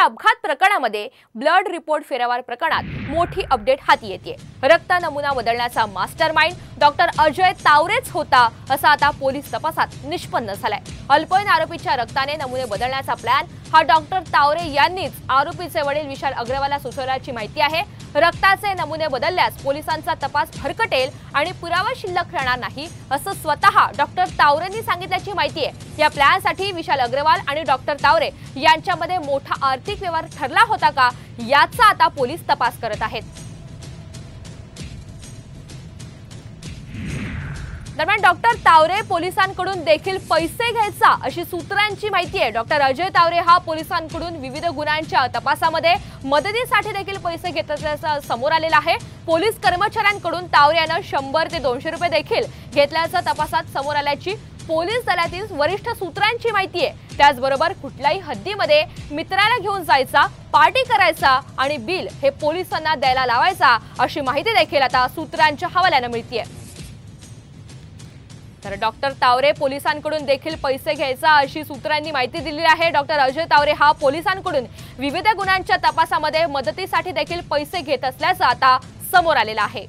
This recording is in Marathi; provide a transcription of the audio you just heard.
अपघात प्रकरणामध्ये ब्लड रिपोर्ट फेरफार प्रकरणात मोठी अपडेट हाती येते। रक्त नमुना बदलण्याचा मास्टरमाइंड डॉक्टर अजय तावरेच होता असा आता पोलीस तपासात निष्पन्न झालाय। अल्पवयीन आरोपीच्या रक्ताने नमुने बदलण्याचा प्लॅन हा डॉक्टर तावरे यांनीच आरोपीचे वडील विशाल अग्रवालला सुचवल्याची माहिती आहे। रक्ताचे नमुने बदलल्यास पोलिसांचा तपास भरकटेल आणि पुरावा शिल्लक राहणार नाही असं स्वतः डॉक्टर तावरेंनी सांगितल्याची माहिती आहे। या प्लॅनसाठी विशाल अग्रवाल आणि डॉक्टर तावरे यांच्यामध्ये मोठा आर्थिक व्यवहार ठरला होता का याचा आता पोलीस तपास करत आहेत। दरम्यान डॉक्टर तावरे पोलिसांकडून देखील पैसे घ्यायचा अशी सूत्रांची माहिती आहे। डॉक्टर अजय तावरे हा पोलिसांकडून विविध गुन्ह्यांच्या तपासामध्ये मदतीसाठी देखील पैसे घेत असल्याचं समोर आलेलं आहे। पोलीस कर्मचाऱ्यांकडून तावरे यांना 100 ते 200 रुपये देखील घेतल्याचं तपासात समोर आल्याची पोलीस दलातील वरिष्ठ सूत्रांची माहिती आहे। त्याचबरोबर कुठल्याही हद्दीमध्ये मित्राला घेऊन जायचा, पार्टी करायचा आणि बिल हे पोलिसांना द्यायला लावायचा अशी माहिती देखील आता सूत्रांच्या हवाल्याने मिळते। तर डॉक्टर तावरे पोलिसांकडून देखील पैसे घ्यायचा अशी सूत्रांनी माहिती दिली आहे। डॉक्टर अजय तावरे हा पोलिसांकडून विविध गुन्ह्यांच्या तपासामध्ये मदतीसाठी देखील पैसे घेत असल्याचं आता समोर आलेलं आहे।